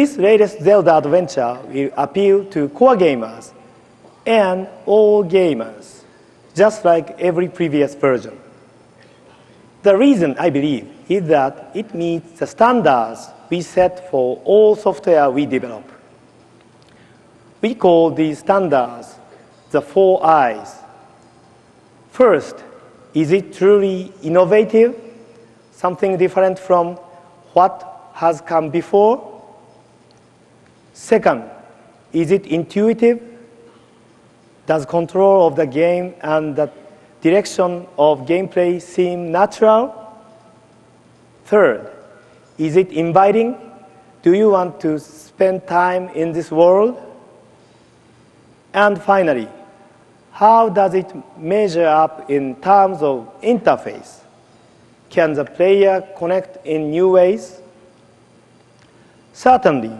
This latest Zelda adventure will appeal to core gamers and all gamers, just like every previous version. The reason, I believe, is that it meets the standards we set for all software we develop. We call these standards the 4 I's. First, is it truly innovative? Something different from what has come before? Second, is it intuitive? Does control of the game and the direction of gameplay seem natural? Third, is it inviting? Do you want to spend time in this world? And finally, how does it measure up in terms of interface? Can the player connect in new ways? Certainly,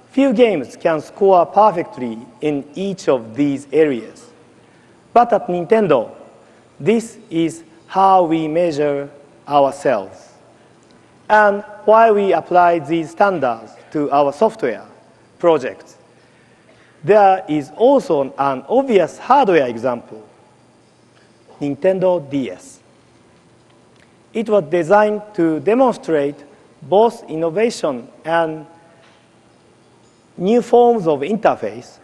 few games can score perfectly in each of these areas. But at Nintendo, this is how we measure ourselves and why we apply these standards to our software projects. There is also an obvious hardware example, Nintendo DS. It was designed to demonstrate both innovation and new forms of interface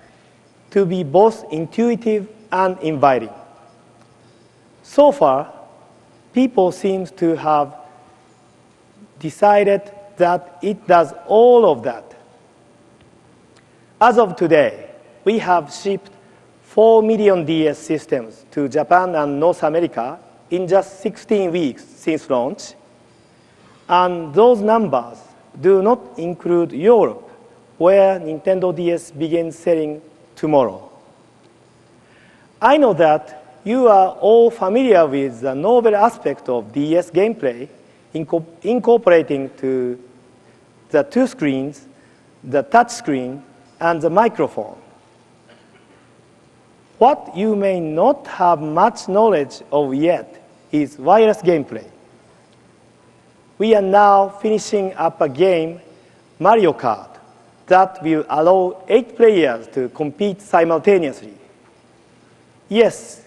to be both intuitive and inviting. So far, people seem to have decided that it does all of that. As of today, we have shipped 4 million DS systems to Japan and North America in just 16 weeks since launch, and those numbers do not include Europe, where Nintendo DS begins selling tomorrow. I know that you are all familiar with the novel aspect of DS gameplay, incorporating to the 2 screens, the touch screen, and the microphone. What you may not have much knowledge of yet is wireless gameplay. We are now finishing up a game, Mario Kart, that will allow 8 players to compete simultaneously. Yes,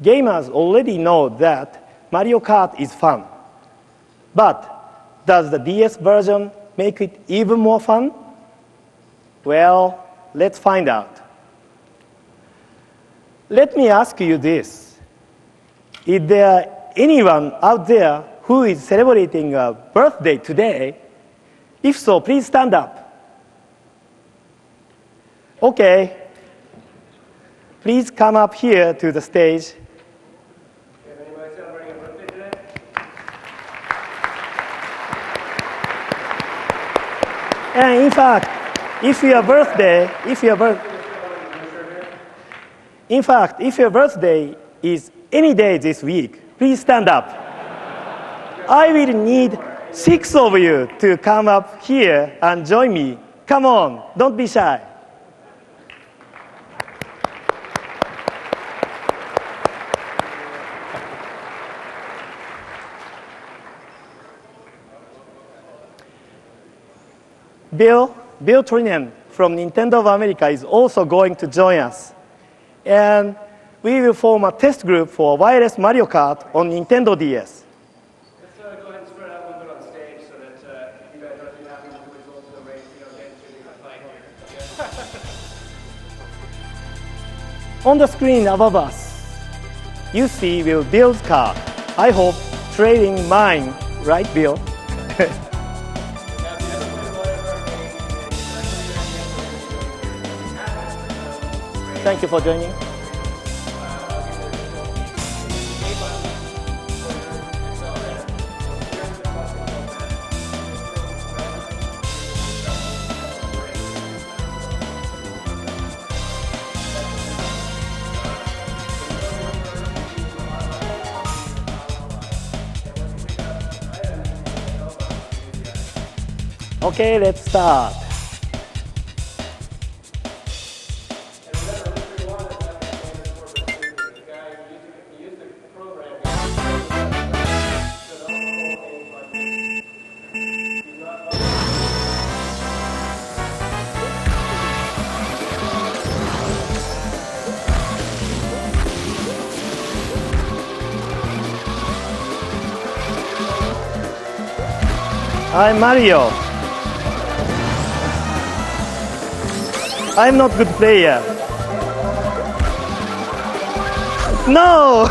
gamers already know that Mario Kart is fun. But does the DS version make it even more fun? Well, let's find out. Let me ask you this. Is there anyone out there who is celebrating a birthday today? If so, please stand up. Okay. Please come up here to the stage. Anybody celebrating a birthday today? And in fact, if your birthday is any day this week, please stand up. I will need 6 of you to come up here and join me. Come on, don't be shy. Bill Trinan from Nintendo of America is also going to join us. And we will form a test group for wireless Mario Kart on Nintendo DS. Let's go ahead and spread out a little bit on stage so that you guys don't do having individuals in the race, you don't get into a fight here. On the screen above us, you see Will Bill's car. I hope trading mine, right, Bill? Thank you for joining. Okay, let's start. I'm Mario. I'm not good player. No!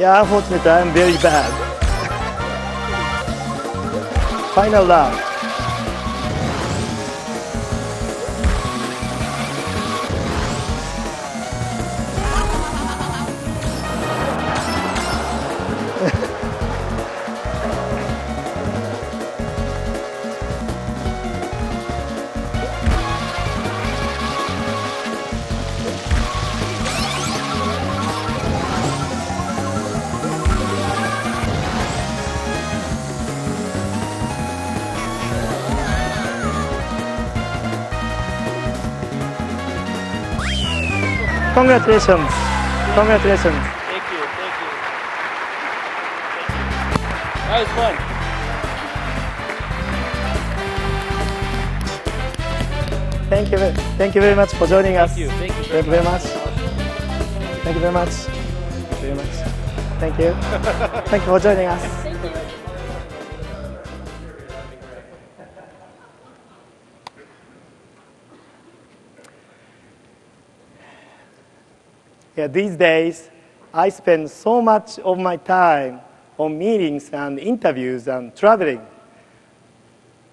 Yeah, unfortunately, I'm very bad. Final round. Congratulations. Congratulations. Thank you. That was fun. Thank you very much for joining us. Thank you. Thank you very much. Thank you very much. Very much. Thank you. Thank you for joining us. Yeah, these days, I spend so much of my time on meetings and interviews and traveling.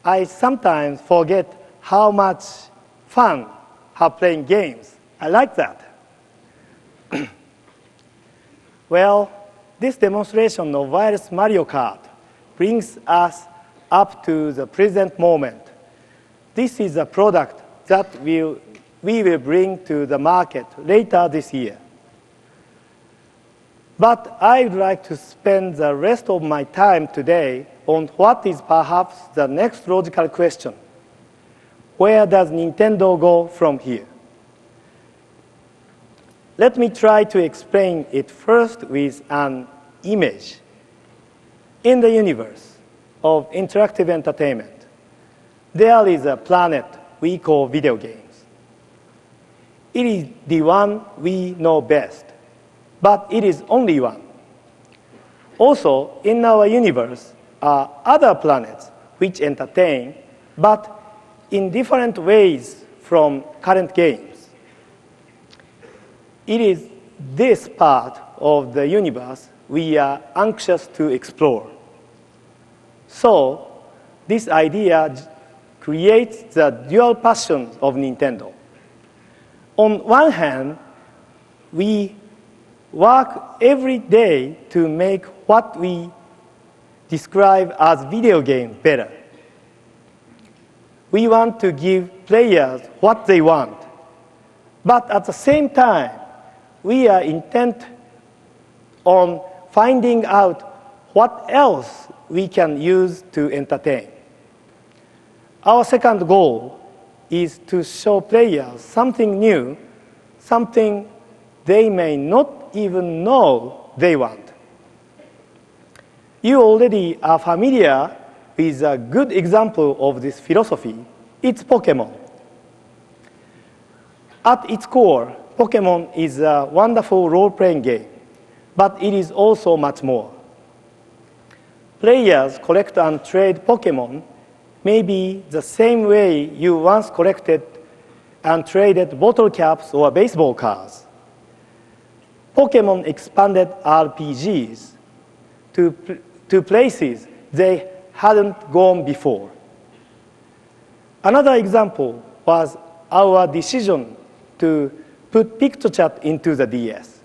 I sometimes forget how much fun have playing games. I like that. Well, this demonstration of wireless Mario Kart brings us up to the present moment. This is a product that we will bring to the market later this year. But I would like to spend the rest of my time today on what is perhaps the next logical question. Where does Nintendo go from here? Let me try to explain it first with an image. In the universe of interactive entertainment, there is a planet we call video games. It is the one we know best, but it is only one. Also, in our universe are other planets which entertain, but in different ways from current games. It is this part of the universe we are anxious to explore. So, this idea creates the dual passion of Nintendo. On one hand, we work every day to make what we describe as video games better. We want to give players what they want. But at the same time, we are intent on finding out what else we can use to entertain. Our second goal is to show players something new, something they may not even know they want. You already are familiar with a good example of this philosophy. It's Pokemon. At its core, Pokemon is a wonderful role-playing game, but it is also much more. Players collect and trade Pokemon may be the same way you once collected and traded bottle caps or baseball cards. Pokemon expanded RPGs to places they hadn't gone before. Another example was our decision to put PictoChat into the DS.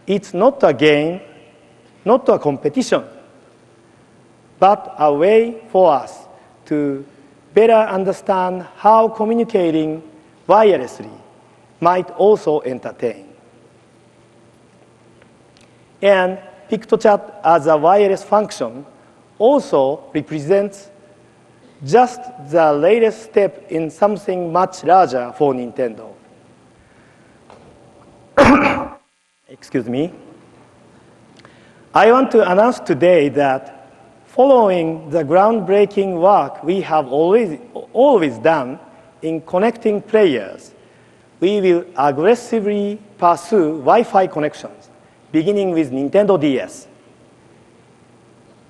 It's not a game, not a competition, but a way for us to better understand how communicating wirelessly might also entertain. And PictoChat as a wireless function also represents just the latest step in something much larger for Nintendo. Excuse me. I want to announce today that following the groundbreaking work we have always done in connecting players, we will aggressively pursue Wi-Fi connections, beginning with Nintendo DS.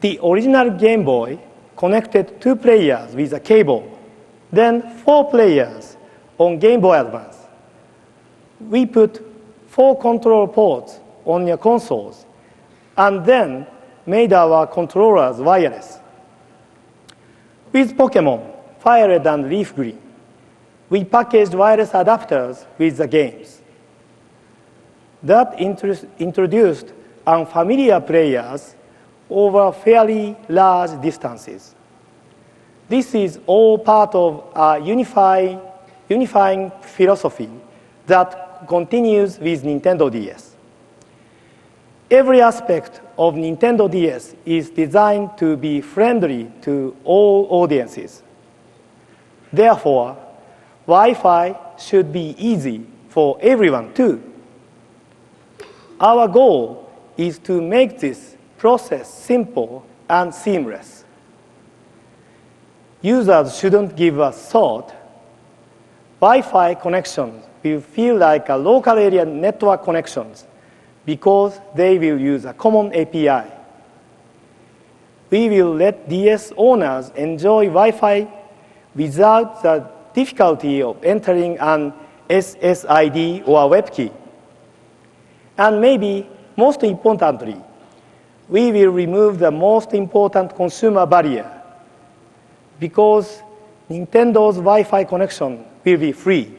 The original Game Boy connected 2 players with a cable, then 4 players on Game Boy Advance. We put 4 control ports on your consoles and then made our controllers wireless. With Pokemon, Fire Red and Leaf Green, we packaged wireless adapters with the games. That introduced unfamiliar players over fairly large distances. This is all part of a unifying philosophy that continues with Nintendo DS. Every aspect of Nintendo DS is designed to be friendly to all audiences. Therefore, Wi-Fi should be easy for everyone too. Our goal is to make this process simple and seamless. Users shouldn't give a thought. Wi-Fi connections will feel like a local area network connections because they will use a common API. We will let DS owners enjoy Wi-Fi without the difficulty of entering an SSID or a WebKey. And maybe most importantly, we will remove the most important consumer barrier because Nintendo's Wi-Fi connection will be free.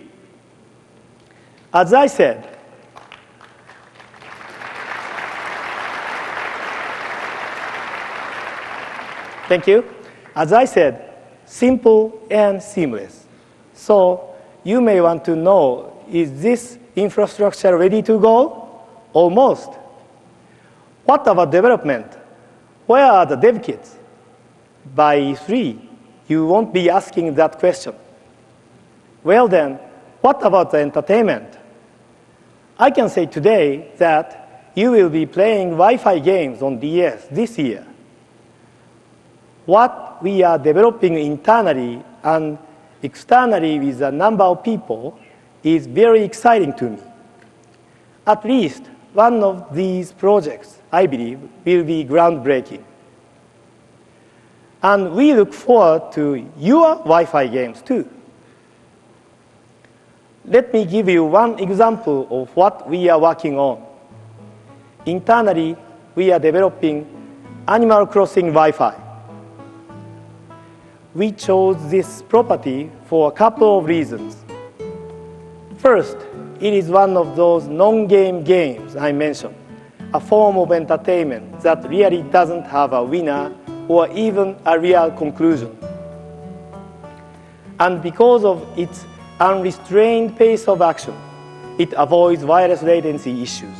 As I said, thank you. As I said, simple and seamless. So you may want to know, is this infrastructure ready to go? Almost. What about development? Where are the dev kits? By E3, you won't be asking that question. Well then, what about the entertainment? I can say today that you will be playing Wi-Fi games on DS this year. What we are developing internally and externally with a number of people is very exciting to me. At least one of these projects, I believe, will be groundbreaking. And we look forward to your Wi-Fi games too. Let me give you one example of what we are working on. Internally, we are developing Animal Crossing Wi-Fi. We chose this property for a couple of reasons. First, it is one of those non-game games I mentioned, a form of entertainment that really doesn't have a winner or even a real conclusion. And because of its unrestrained pace of action, it avoids wireless latency issues.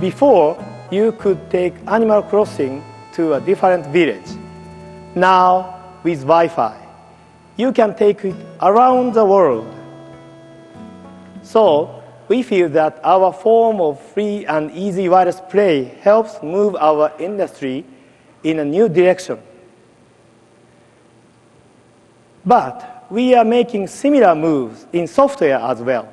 Before, you could take Animal Crossing to a different village. Now, with Wi-Fi, you can take it around the world. So, we feel that our form of free and easy wireless play helps move our industry in a new direction. But we are making similar moves in software as well.